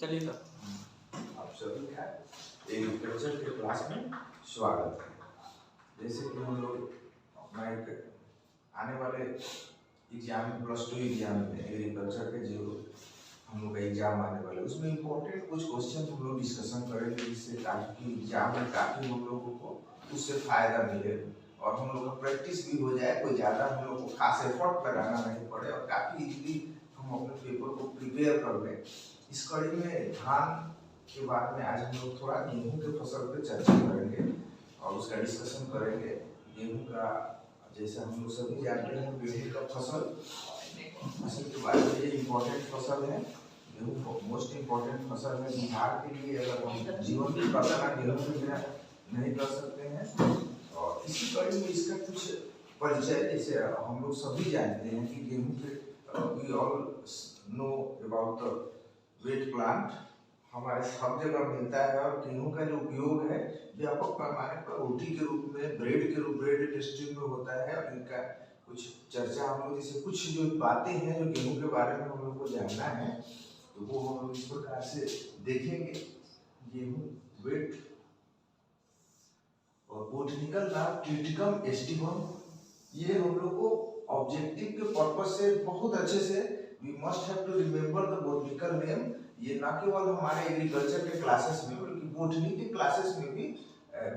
चलिए सर। आप सभी का एग्रीकल्चर के क्लास में स्वागत है। जैसे कि हम लोग अपना एक आने वाले एग्जाम +2 एग्जाम में एग्रीकल्चर के जो हम लोग का एग्जाम आने वाले उसमें इम्पोर्टेंट कुछ क्वेश्चन हम लोग डिस्कशन करेंगे, जिससे ताकि एग्जाम में काफ़ी हम लोगों को उससे फायदा मिले और हम लोग का प्रैक्टिस भी हो जाए, कोई ज़्यादा हम लोग को खास एफर्ट लगाना नहीं पड़े और काफ़ी इजीली हम अपने पेपर को प्रिपेयर कर लें। इस कड़ी में धान के बाद में आज हम लोग थोड़ा गेहूं के फसल पे चर्चा करेंगे और उसका डिस्कशन करेंगे। गेहूं का जैसे हम लोग सभी जानते हैं, गेहूं का फसल के बारे में ये इम्पोर्टेंट फसल है। गेहूं मोस्ट इम्पोर्टेंट फसल है बिहार के लिए। अगर हम जीवन की कल्पना गेहूं के बिना नहीं कर सकते हैं और इसी कड़ी में इसका कुछ परिचय, जैसे हम लोग सभी जानते हैं कि गेहूं के we all know about the wheat plant हमारे सब जगह मिलता है और गेहूं का जो उपयोग है व्यापक पैमाने पर रोटी के रूप में, ब्रेड इंडस्ट्री में होता है। और इनका कुछ चर्चा हम लोग, जैसे कुछ जो बातें हैं जो गेहूं के बारे में हम लोग को जानना है, तो वो हम लोग इस प्रकार से देखेंगे। गेहूं वेट और बोटनिकल नाम ट्रिटिकम एस्टिवम, ये हम लोग को ऑब्जेक्टिव के पर्पज से बहुत अच्छे से we must have to remember the botanical name. ये ना केवल हमारे एग्रीकल्चर के क्लासेस में बल्कि बोटनी के क्लासेस में भी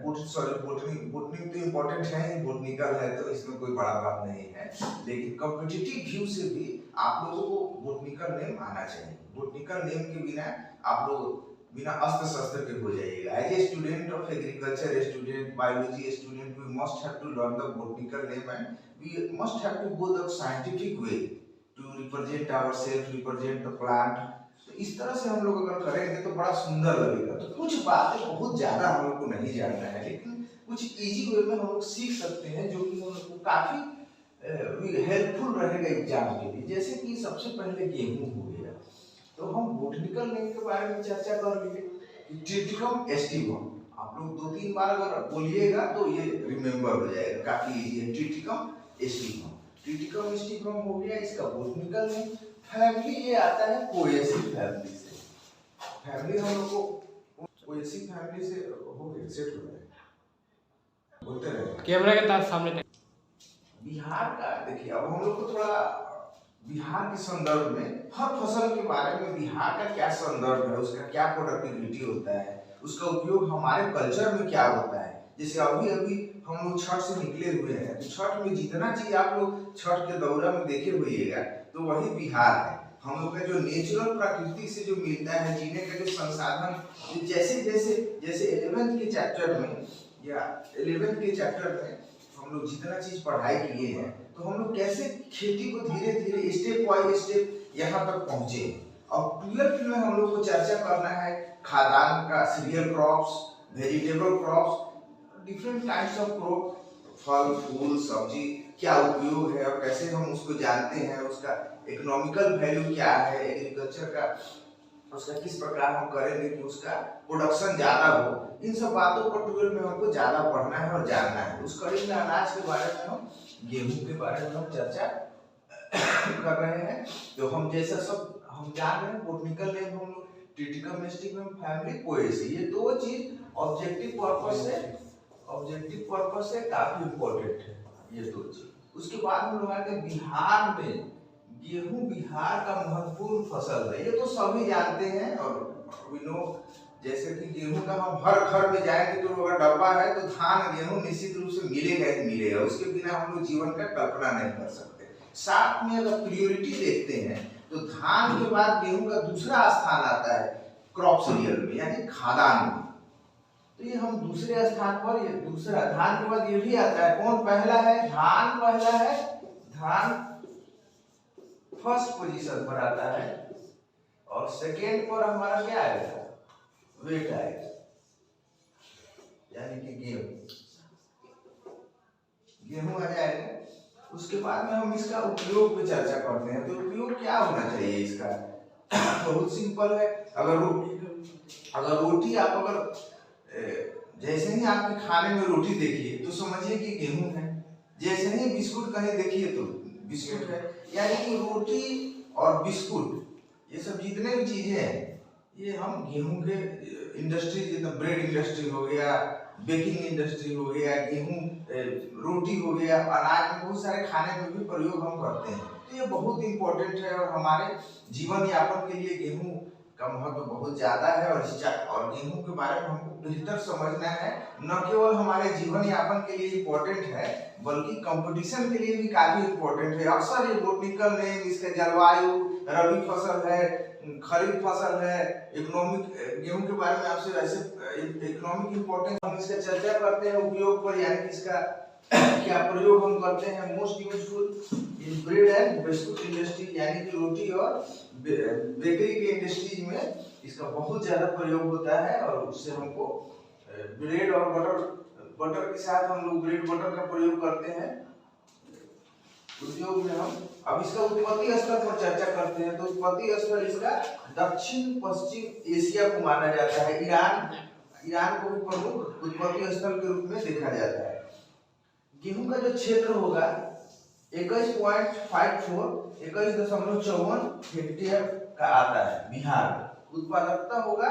बोटनी तो इम्पोर्टेंट है ही, बोटनिकल है तो इसमें कोई बड़ा बात नहीं है, लेकिन कॉम्पिटिटिव व्यू से भी आप लोगों को बोटनिकल नेम आना चाहिए। बोटनिकल नेम के बिना आप लोग बिना अस्त्र शस्त्र के हो जाइएगा। As a student of agriculture, student biology student, we must have to learn the botanical name and we must have to go the scientific way to represent ourself, represent the plant. तो इस तरह से हम लोग अगर करेंगे तो बड़ा सुंदर लगेगा। तो कुछ बातें बहुत ज्यादा हम लोग को नहीं जानना है, लेकिन कुछ इजी वे में हम लोग सीख सकते हैं जो कि हम लोग को काफी हेल्पफुल रहेगा एग्जाम के लिए। जैसे कि सबसे पहले गेहूं हो गया, तो हम बोटनिकल नेम के बारे में चर्चा कर लिए। ट्रिटिकम एस्टिवम आप लोग 2-3 बार अगर बोलिएगा तो ये रिमेम्बर हो जाएगा, काफी इजी है। ट्रिटिकम एस्टिवम, ट्रिटिकम एस्टिवम हो गया इसका बोटनिकल नेम। फैमिली ये आता है पोएसी फैमिली से। फैमिली हम लोग को पोएसी फैमिली से हो गया, सेट हो गया, बोलते रहे कैमरा के सामने। बिहार का देखिए, अब हम लोग को थोड़ा बिहार के संदर्भ में हर फसल के बारे में बिहार का क्या संदर्भ है, उसका क्या प्रोडक्टिविटी होता है, उसका उपयोग हमारे कल्चर में क्या होता है। जैसे अभी हम लोग छठ से निकले हुए हैं, तो छठ में जितना चीज आप लोग छठ के दौरा में देखे हुएगा तो वही बिहार है। हम लोग का जो नेचुरल प्रकृति से जो मिलता है, जीने का जो संसाधन, जैसे जैसे जैसे 11th के चैप्टर में या 11th के चैप्टर में हम लोग जितना चीज पढ़ाई किए हैं, तो हम लोग कैसे खेती को धीरे धीरे स्टेप बाय स्टेप यहाँ तक पहुंचे। और 12th में हम लोग को चर्चा करना है खाद्यान्न का, cereal crops, vegetable crops, different types of crop, फल फूल सब्जी क्या उपयोग है और कैसे हम उसको जानते हैं, उसका इकोनॉमिकल वैल्यू क्या है एग्रीकल्चर का, उसका किस प्रकार हम करेंगे कि उसका प्रोडक्शन ज्यादा हो। इन सब बातों पर 12 में हमको ज्यादा पढ़ना है और जानना है। उस कड़ी में अनाज के बारे में, हम गेहूं के बारे में हम चर्चा कर रहे हैं। तो हम जैसा सब हम जान रहे हैं, बोटनिकल नेम हम लोग ट्रिटिकम एस्टिवम, फैमिली, पोएसी, ये दो चीज ऑब्जेक्टिव पर्पस से काफी इंपॉर्टेंट है, ये दो चीज। उसके बाद हम लोग आते हैं बिहार में। गेहूं बिहार का महत्वपूर्ण फसल है, ये तो सभी जानते हैं। और वी नो, जैसे कि गेहूं का हम हर घर में जाएंगे तो अगर डब्बा है तो धान गेहूं निश्चित रूप से मिलेगा ही मिलेगा, उसके बिना हम लोग जीवन का कल्पना नहीं कर सकते। साथ में अगर प्रियोरिटी देखते हैं तो धान के बाद गेहूं का दूसरा स्थान आता है क्रॉप सीरियल में, यानी खाद्यान्न में। तो ये हम दूसरे स्थान पर, ये दूसरा, धान के बाद ये भी आता है। कौन पहला है? धान पहला है, धान फर्स्ट पोजीशन पर आता है और सेकेंड पर हमारा क्या आएगा? वेट आएगा, यानी कि गेहूं आ जाएगा। उसके बाद में हम इसका उपयोग पे चर्चा करते हैं। तो उपयोग क्या होना चाहिए इसका? बहुत सिंपल है। अगर रोटी आप जैसे ही आपके खाने में रोटी देखिए तो समझिए कि गेहूं है, जैसे ही बिस्कुट कहीं देखिए तो बिस्कुट है। यानी कि रोटी और बिस्कुट, ये सब जितने भी चीजें हैं, ये हम गेहूं के इंडस्ट्री, जितना ब्रेड इंडस्ट्री हो गया, बेकिंग इंडस्ट्री हो गया, गेहूं रोटी हो गया, अनाज में बहुत सारे खाने में भी प्रयोग हम करते हैं। तो ये बहुत इंपॉर्टेंट है और हमारे जीवन यापन के लिए गेहूं का महत्व बहुत ज्यादा है। और गेहूं के बारे में हमको बेहतर समझना है, न केवल हमारे जीवन यापन के लिए इम्पोर्टेंट है बल्कि कंपटीशन के लिए भी काफी इम्पोर्टेंट है। अक्सर ये बोटनिकल नेम, इसके जलवायु, रबी फसल है, खरीफ फसल है, इकोनॉमिक, गेहूं के बारे में आपसे ऐसे इकोनॉमिक इम्पोर्टेंस हम इसका चर्चा करते हैं उपयोग पर, यानी कि इसका क्या प्रयोग हम करते हैं। Most useful in bread and biscuit industry, यानी कि रोटी और बेकरी के इंडस्ट्रीज में इसका बहुत ज्यादा प्रयोग होता है। और उससे हमको ब्रेड और बटर के साथ हम लोग ब्रेड बटर का प्रयोग करते हैं उद्योग में हम। अब इसका उत्पत्ति स्थल पर चर्चा करते हैं। तो उत्पत्ति स्थल इसका दक्षिण पश्चिम एशिया को माना जाता है। ईरान को भी प्रमुख उत्पत्ति स्थल के रूप में देखा जाता है। गेहूं का जो क्षेत्र होगा 21.54 हेक्टेयर का आता है बिहार। उत्पादकता होगा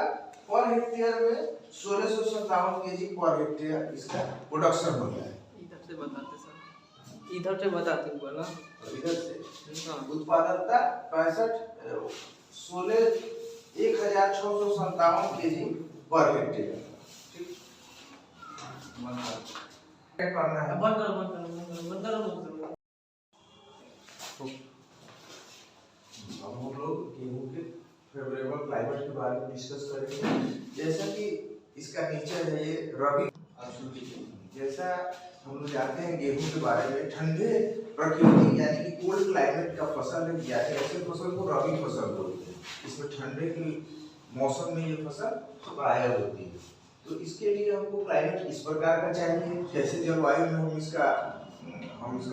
पर हेक्टेयर में 1657 केजी पर हेक्टेयर इसका प्रोडक्शन होता है। इधर से बताते बोला इधर से उत्पादकता 1657 केजी पर हेक्टेयर। ठीक, क्या करना है? बंद करो। अब हम लोग गेहूं के फेवरेबल क्लाइमेट के बारे में डिस्कस करेंगे। जैसा कि इसका नेचर है, ये रबी, जैसा हम लोग जानते हैं गेहूं के बारे में, ठंडे प्रकृति यानी कि कोल्ड क्लाइमेट का फसल है। यानी ऐसे फसल को रबी फसल बोलते हैं। इसमें ठंडे के मौसम में ये फसल प्रायः होती है। तो इसके लिए हमको क्लाइमेट इस प्रकार का चाहिए, जैसे जलवायु में हम इसका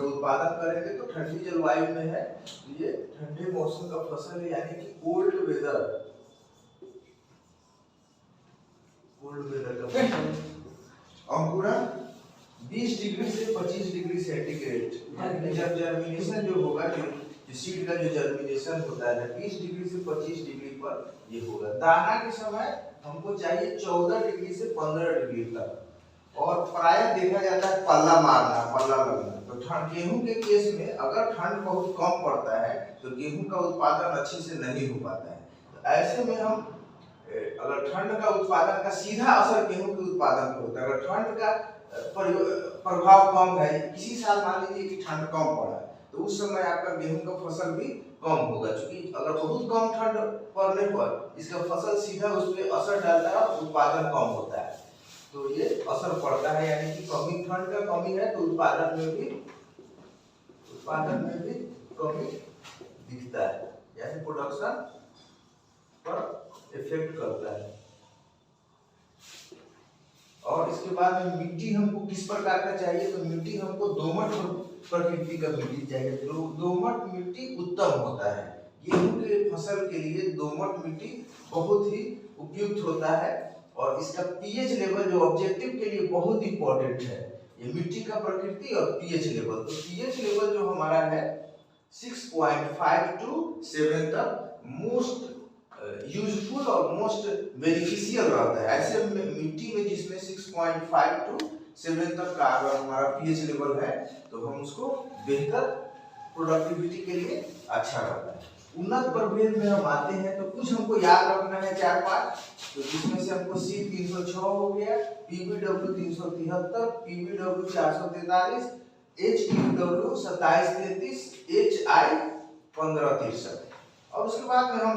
उत्पादन करेंगे। तो ठंडी जलवायु में है, ये ठंडे मौसम का फसल है, यानी कि कोल्ड वेदर का फसल। अंकुरन 20 डिग्री से 25 डिग्री सेंटीग्रेड, यानी जब जर्मिनेशन जो होगा, जो सीड का जो जर्मिनेशन होता है 20 डिग्री से 25 डिग्री पर ये होगा। दाना के समय हमको चाहिए 14 डिग्री से 15 डिग्री तक। और प्रायः देखा जाता है पल्ला लगना। तो गेहूं के केस में अगर ठंड बहुत कम पड़ता है तो गेहूं का उत्पादन अच्छे से नहीं हो पाता है। तो ऐसे में हम अगर ठंड का उत्पादन का सीधा असर गेहूं के उत्पादन पर होता है। अगर ठंड का प्रभाव कम है, किसी साल मान लीजिए कि ठंड कम पड़ा, तो उस समय आपका गेहूं का फसल भी कम होगा। क्योंकि अगर बहुत कम ठंड पड़ने पर इसका फसल सीधा उस पर असर डालता है और उत्पादन कम होता है। तो ये असर पड़ता है, यानी कि कमी, ठंड का कमी है तो उत्पादन में भी कमी दिखता है, यानी प्रोडक्शन पर इफेक्ट करता है। और इसके बाद में मिट्टी हमको किस प्रकार का चाहिए? तो मिट्टी हमको दोमट प्रकृति का मिट्टी चाहिए। दोमट मिट्टी उत्तम होता है। गेहूं के फसल के लिए दोमट मिट्टी बहुत ही उपयुक्त होता है। और इसका पीएच लेवल जो ऑब्जेक्टिव के लिए बहुत इंपॉर्टेंट है, ये मिट्टी का प्रकृति और पीएच लेवल। तो पीएच लेवल जो हमारा है 6.5 to 7 तक मोस्ट यूजफुल और मोस्ट बेनिफिशियल रहता है। ऐसे मिट्टी में जिसमें 6.5 to 7 तक का अगर हमारा पीएच लेवल है तो हम उसको बेहतर प्रोडक्टिविटी के लिए अच्छा रहता है। उन्नत प्रभेद में हम आते हैं तो कुछ हमको याद रखना है 4-5। तो जिसमें से हमको सी 306 हो गया, पीबीडब्ल्यू 373, पीबीडब्ल्यू 443, एचईडब्ल्यू 2733, एचआई 1563। और उसके बाद में हम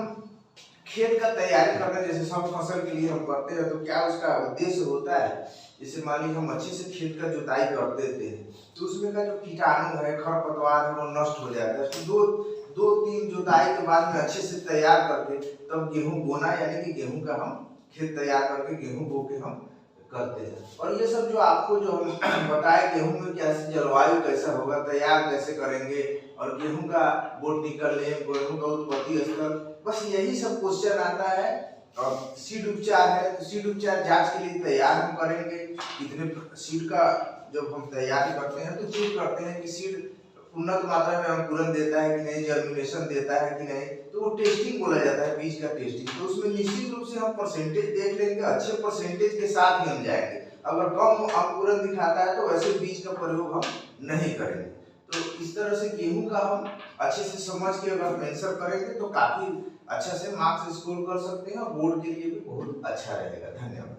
खेत का तैयारी करना, जैसे सब फसल के लिए हम करते हैं। तो क्या उसका उद्देश्य होता है? जैसे मान लीजिए हम अच्छे से खेत का जुताई कर देते हैं तो उसमें का जो कीटाणु है, खरपतवार है, वो नष्ट हो जाता है। तो 2-3 जुताई के बाद में अच्छे से तैयार करके तब गेहूं बोना, यानी कि गेहूं का हम खेत तैयार करके गेहूं बो के हम करते हैं। और ये सब जो आपको जो हम बताए, गेहूं में कैसे जलवायु कैसा होगा, तैयार कैसे करेंगे, और गेहूं का बोटनिकल नेम, गेहूं का उत्पत्ति स्थल, बस यही सब क्वेश्चन आता है। और सीड उपचार है, तो सीड उपचार जांच के लिए तैयार हम करेंगे। इतने सीड का जब हम तैयारी करते हैं तो चेक करते हैं कि सीड उन्नत मात्रा में अंकुरण देता है कि नहीं, जर्मिनेशन देता है कि नहीं, तो वो टेस्टिंग बोला जाता है, बीज का टेस्टिंग। तो उसमें निश्चित रूप से हम परसेंटेज देख लेंगे, अच्छे परसेंटेज के साथ ही हम जाएंगे। अगर कम अंकुरण दिखाता है तो वैसे बीज का प्रयोग हम नहीं करेंगे। तो इस तरह से गेहूं का हम अच्छे से समझ के अगर मेंशन करेंगे तो काफी अच्छा से मार्क्स स्कोर कर सकते हैं और बोर्ड के लिए भी बहुत अच्छा रहेगा। धन्यवाद।